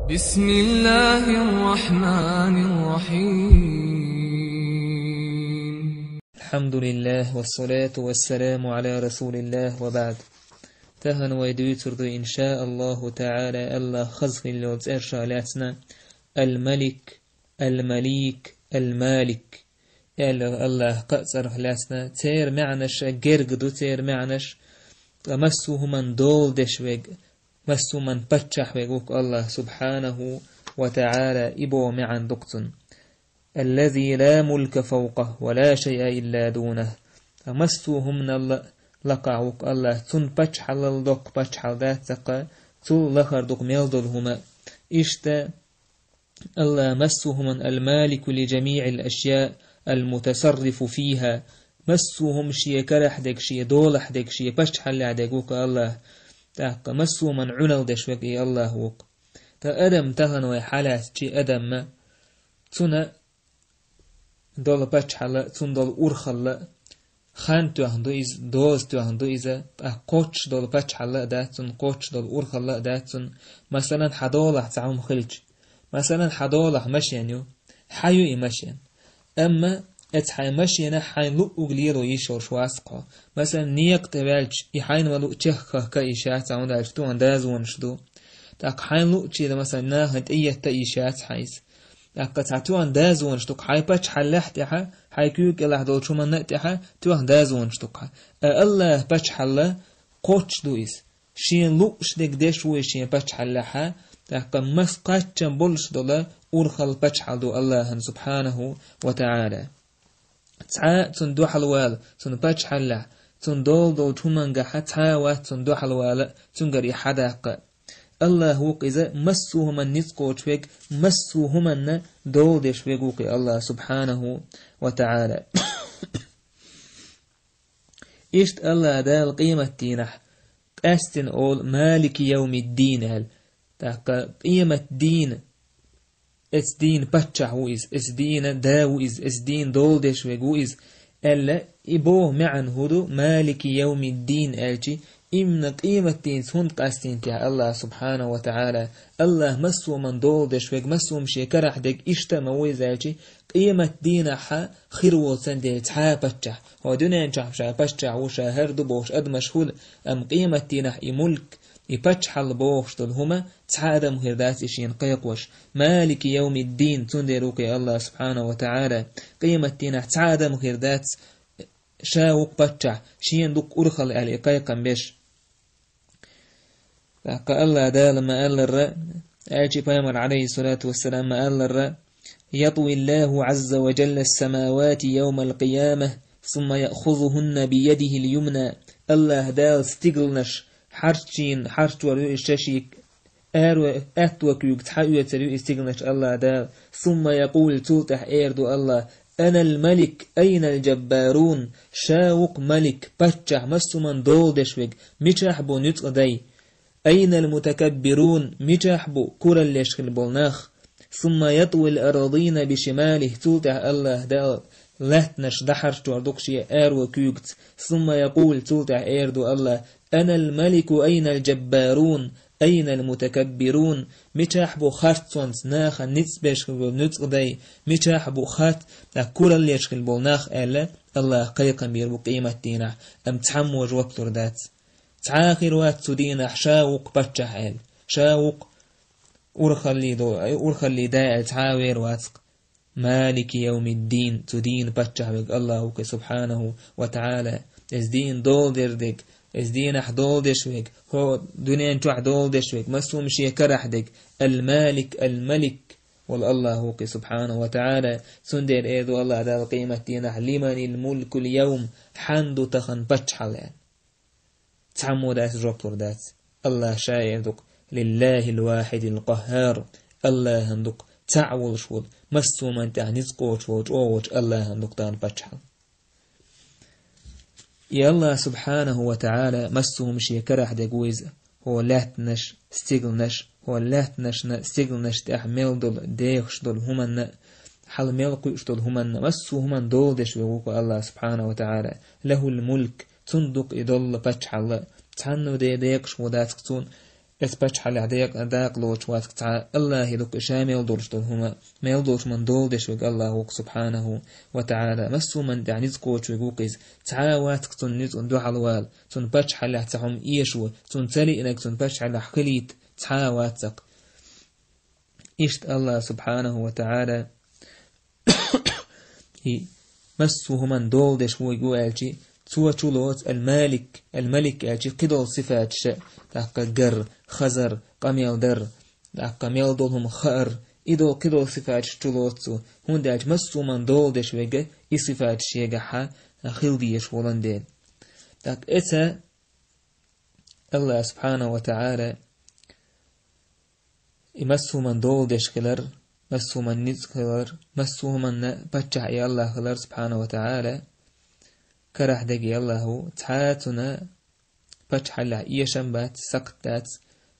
بسم الله الرحمن الرحيم. الحمد لله والصلاة والسلام على رسول الله وبعد. تهن ويدوترد إن شاء الله تعالى الله خزف اللوز إرشالاتنا الملك المليك المالك الله قصر لاسنا تير معنش جرقدو تير معنش مسوه من دول دشوغ مسو من بتشح ويقوك الله سبحانه وتعالى إبو معن دقتن الذي لا ملك فوقه ولا شيء إلا دونه مسوهم من لقعوك الله تن بتشحل الدق بتشحل ذات تقى تل لخر دق ميلدلهما إشتا الله مسوهم من المالك لجميع الأشياء المتصرف فيها مسوهم شي كرحدك شي دولحدك شي بتشحل عدقوك الله تاق مسو من عنل دشوك إي الله وق تا أدم تهن ويحالات شي أدم ما تنا دول بتشحل تن دول أرخل خان توهندو إز دوز توهندو إذا قوتش دول بتشحل داتن قوتش دول أرخل داتن مثلا حدولح تعوم خلج مثلا حدولح مشينيو حيو إي مشين أما اتحي مشينا حين لو أغليرو يشور شواسقا مثلا نيق تبالج يحين ملو تشخه كإشات عون داشتو انداز ونشدو تاق حين لو تشيدا مثلا ناهد إيه تإشات حيث تاق تعتو انداز ونشدو حي باتش حلح تحا حي كيوك الله دول شو من نتحا تو انداز ونشدو الله باتش حلا قوتش دو إس شين لو شدك ديشوي شين باتش حلحا تاق مسقاتشن بولش دولا أرخل باتش حلدو الله سبحانه وتعالى تعا تندو حلوال تن باتش حلا تن دول تمنغا حتى واتن دو حلوال تنغري حداق الله وقذا مسوه من نسقو تشويك مسوه من دول دشويقوك الله سبحانه وتعالى إشت الله دال قيمة دينح أستن أول مالك يوم الدين هل تاق قيمة دين اس دين باتشا ويز اس دين داويز اس دين دولدش ويجويز الا يبوه معن هدو مالك يوم الدين الجي إمن قيمة دين سند قاستين تيها الله سبحانه وتعالى الله مسو من دولدش ويج مسو مشي كرح ديك اشتا مويز الجي قيمة دين حا خير وصن دي تحا باتشا هو دنيا انشاح شا باتشا وشا هردو بوش اد مشهول ام قيمة دين حا ملك يبتش حل بوش هما تعادم هردات إشين قيقوش مالك يوم الدين تندروك الله سبحانه وتعالى قيمة دين تعادم هردات شاوق بتشع شين دوك أرخل على قيقا بيش فقال الله دال ما قال الرأ آجي بيامر عليه الصلاة والسلام ما قال الرأ يطوي الله عز وجل السماوات يوم القيامة ثم يأخذهن بيده اليمنى الله دال استقلنش حرشين حرش وريو الشاشيك أتوك يكتحيو تريو استغنش الله دال ثم يقول تلتح إيردو الله أنا الملك أين الجبارون شاوق ملك بتشح مسو من دول دشوك ميشحبو نتقدي أين المتكبرون ميشحبو كورا ليشخل بولناخ ثم يطوي الأراضين بشماله تلتح الله دال لاتنش دحرش توردوكشي وكيوكت ثم يقول تلتح إيردو الله أنا الملك أين الجبارون أين المتكبرون ميشحبو خات صنص ناخ نتسبش نتقدي ميشحبو خات كل اللي يشغل بولناخ ألا الله قيقا بيربو قيمة دينه أم تحموج وقتر دات تعاخر وات سدينه شاوق بتشح أل شاوق أرخلي داء تعاوير واتق مالك يوم الدين تدين بتشح الله سبحانه وتعالى ازدين دول دردك ازدين احدول دشويك هو دنيا انتو احدول دشويك مسو مشي كرحدك المالك الملك والله هو سبحانه وتعالى سندر ايدو الله دا قيمة دينه لمن الملك اليوم حندو تخن بتشحل يعني تعمو داس جوبتور داس الله شايدك لله الواحد القهار الله هندك تعول شول مسو من تعنيزقوش ووج الله هندك دان بتشحل يا الله سبحانه وتعالى مسو مشي كرح دقويز هو لاتنش استيقلنش هو لاتنش استيقلنش تحمل دول ديخش دول همن حل ملقوش دول همن مسو همن دول دش ويقوك الله سبحانه وتعالى له الملك تندق إدول بتش الله تحنو ديخش وداتكتون اسبتش حال عديق أداق لوش واتك تعالى الله يدوك شامل دولش دولهما ميل دولش من دول دشوك الله سبحانه وتعالى مسو من دعنيز قوش ويقوقيز تعالى واتك تنيز اندو حلوال تن باتش حال احتحهم إيشو تن تلي إنك تن باتش حال حقليت تعالى واتك إشت الله سبحانه وتعالى مسو من دول دش ويقوالجي سوى تولوت الملك أجي قدول صفات شيء تاقا قر خزر قميل در تاقا ميل دولهم خار إدول قدول صفات تولوت سو هون داج مسو من دول دش ويقى إي صفات شيء حا خيل ديش ولن ديل تاق إتا الله سبحانه وتعالى مسو من دول دش خلر مسو من نز خلر مسو من بچح إي الله خلر سبحانه وتعالى كرح دقي الله تعاتنا بچح الله إيشن بات سقطات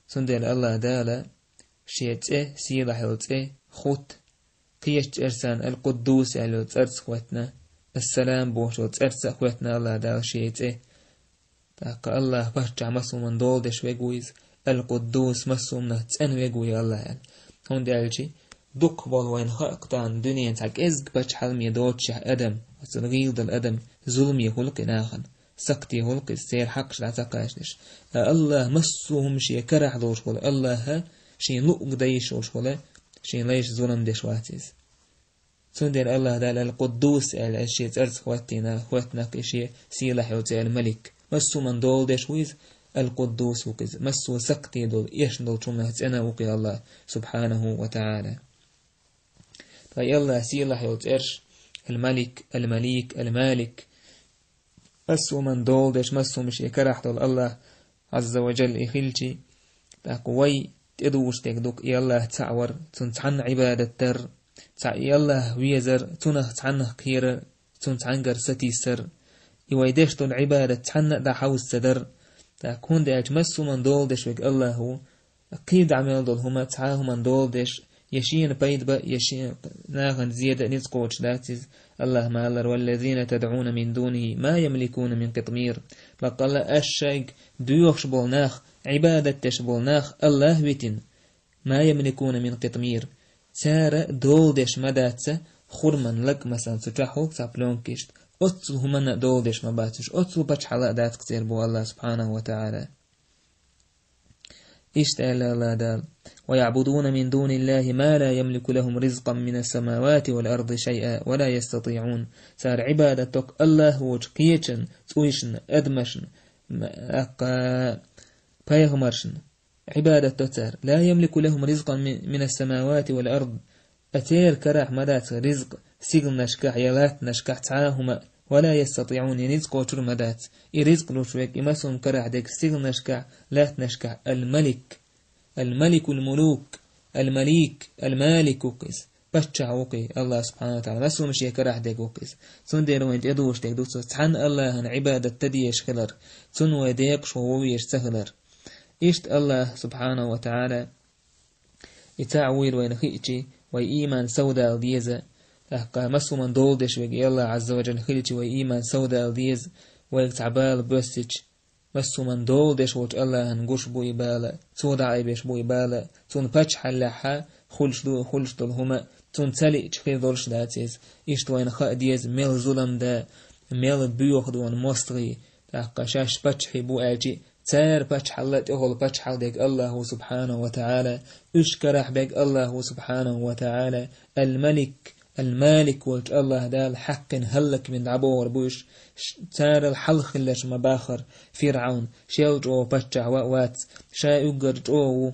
سندل الله دالا شيئت سيلا حلت خوت قيش إرسان القدوس ألو ترس خوتنا السلام بوشو ترس خوتنا الله دال شيئت تاقى الله بچح مسو من دول دش ويقويز القدوس مسو منه تأن ويقوي الله هون دالجي دوك والوين خاقتان دنيا تاك إزق بچحل ميدوتشه أدم وتنغيل دل أدم ظلم يخلق ناخن سقط يخلق السير حقش لا تقاشنش الله مسوهم شي كرح دوش ولا الله شي لق ديش ولا شي ليش ظلم ديش واتيز سندر الله دال القدوس الشيء ترس خواتنا شيء سيلح يوتي الملك مسو من دول ديش ويز القدوس وكز مسو سقطي دول إيش دول شمنا هتأنا وقي الله سبحانه وتعالى فأي الله سيلح يوتيرش الملك المالك مسو من دول ديش مسو مش يكرح دول الله عز وجل إخلتي باقوي تدوش تكدوك إي الله تعور تنتعن عبادة تر إي الله ويزر تنه تعنه كير تنتعنقر ستي سر يويدش دول عبادة تعنه دا حوز تدر تكون داج مسو من دول ديش ويك الله هو أكيد عمل دول هما تعاه من دول ديش يشين بيد با يشين ناغن زيادة نزقوش داتز الله مالر والذين تدعون من دونه ما يملكون من قطمير بقال الشيء ديوخش بولناخ عبادة تشبولناخ الله بيتن ما يملكون من قطمير سارة دول ديش مداتسة خرمن لك مثلا ستحوك سابلون كيشت أتصل همنا دول ديش مباتش أتصل بچ حلاق دات كتير بو الله سبحانه وتعالى اشتعل الله دال ويعبدون من دون الله ما لا يملك لهم رزقا من السماوات والأرض شيئا ولا يستطيعون سار عبادتك الله وج قيشن تويشن أدمشن بيغمرشن عبادتك سار لا يملك لهم رزقا من السماوات والأرض أتير كراح مدات رزق سيغل نشكح يلات نشكح تعاهما ولا يستطيعون ينزقوا تر مدات يرزق لوشوك يمسهم كراح ديك سيغل نشكح لات نشكح الملك الملوك المالك وقس بچع وقي الله سبحانه وتعالى مسو مش يكره ديك وقس سن ديرو انت ادوش ديك دوس سبحان الله ان عباده تديش خلر سن وديك شو يشتغلر اشت الله سبحانه وتعالى يتعويل وين خيتي وايمان سودا ديزا تحقا مسو من دولدش ويجي الله عز وجل خيتي وايمان سودا ديز ويتعبال بوستج مسو من دولدش وج الله هنقوش بو يبالا سودا عيبش بو يبالا تون بچ حلحا خلش دولهما تون تالي چخير دولش داتيز اشت وين خا ديز ميل ظلم دا ميل بيوخ دون مستغي تحقا شاش بچحي بو اجي تار بچ حلت اهول بچ حل ديك الله سبحانه وتعالى اشكرح بيك الله سبحانه وتعالى المالك وج الله دال حق هلك من عبور بوش تار الحلق الليش مباخر فرعون شيوج او بچع وات شا يقر جو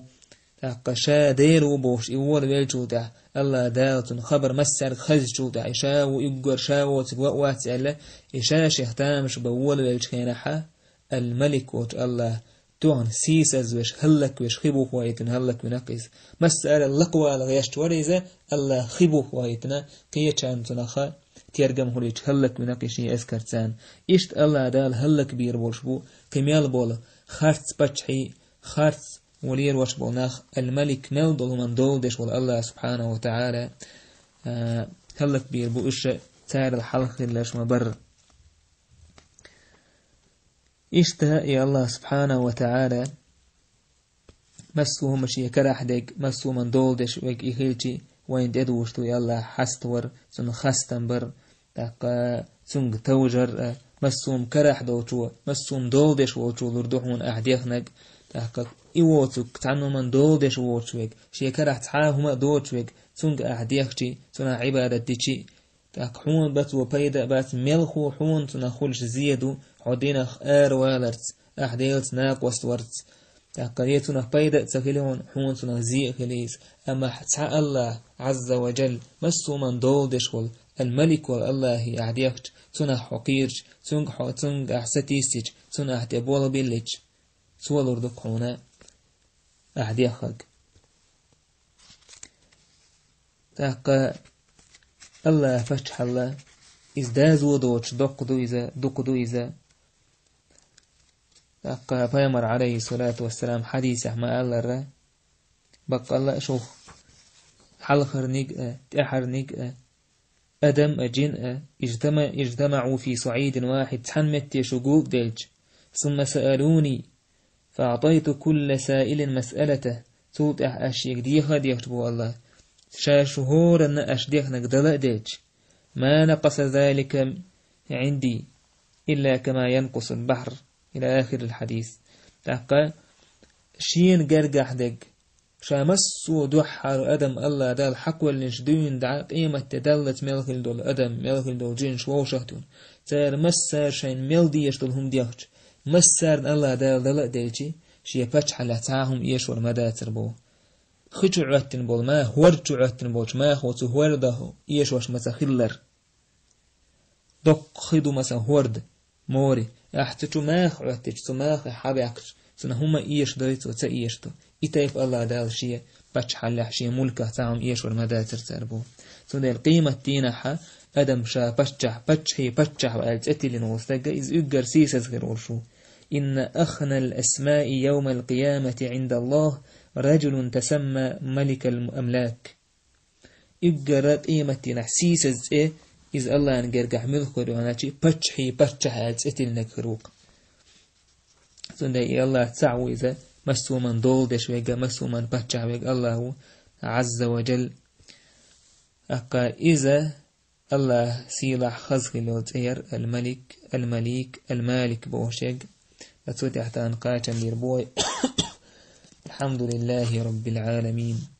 تاقا شا ديرو بوش يوال ويلجودا الله دالتن خبر مسار خز جودا شا ويقر شا وات الا شا شيختامش بوال ويلجخينحا الملك وج الله توان سيسز وش هلك وش خبو وايتن هلك ونقيس مسألة اللقوة لغيشت وريزة الله خبو وايتنا قيتشان تنخا تيرجم هوليج هلك ونقيشي اسكرتان اشت الله دال هلك بير بولشبو كميال بول خارت بچحي خارت ولير وش بولناخ الملك ملدل من دولدش والله سبحانه وتعالى هلك بير بو اش تار الحلق الليش مبر اشتهى يا الله سبحانه وتعالى مسو مشي كراح ديك مسو من دول دش ويك إخيلتي وين تدوشتو يلا حستور سن خستنبر تاق سنگ توجر مسوم كراح دوتو مسوم دول دش ووتو لردوحون أحديخنك تاق إيوتوك تعنو من دول دش ووتوك شي كراح تحاهما دوتوك سنگ أحديختي سنة عبادة ديشي تاق حون باتو بيدا بات ملخو حون سنة خلش زيدو عدينا خير والرت أحديلت ناقوست ورت تاقريتنا بيدا تخليون حون سنة زي خليس أما حتى الله عز وجل مسو من دول دشول الملك والله أحديخت سنة حقيرج سنگ أحستيسج سنة أحتبول بيلج سوالور دقونا أحديخك تاق الله فتح الله إزدازو دوش دقدو إذا تاق بيامر عليه الصلاة والسلام حديثه ما قال الرا بق الله شوف حلخر نيق تأحر نيق أدم أجن اجتمعوا في صعيد واحد تحمت شقوق دلج ثم سألوني فأعطيت كل سائل مسألته سوط أشيك ديخا ديختبو الله شهور أن أشديخ نقدل دلج ما نقص ذلك عندي إلا كما ينقص البحر إلى آخر الحديث تحقى شين قرقح دق شامسو دوحر أدم الله دال حق والنشدون دع قيمة تدلت ملخل دول أدم ملخل دول جين شوو شهدون تار مسار شين ملدي يشتلهم ديخج مسار الله دال دل ديجي شي فتح لتاهم إيش والمدى تربو خجو عتن بول ما هورجو عتن بولش ما خوتو هورده إيش واش مسا خلر دق خدو مسا هورد موري احتجو ماخ عتج سماخ حبيكش سنة هما إيش دريتو تا إيشتو إتايف الله دال شيء بتش حلح شيء ملكه تاهم إيش والمدى ترتربو سنة القيمة تينحا أدم شا بتشح وقالت أتلي نوستقى إذ أقر سيسز غير ورشو إن أخنى الأسماء يوم القيامة عند الله رجل تسمى ملك الأملاك أقر قيمة تينح سيسز إذ الله نقرقح ملكه دواناتي بتشح قالت أتلي نكروق سنة الله تعو إذا مسو من دول دش ويقى مسو من بتشح ويقى الله عز وجل أقا إذا الله سيلح خزق لوتير الملك بوشيق أتوتي حتى أنقاتا ليربوي الحمد لله رب العالمين.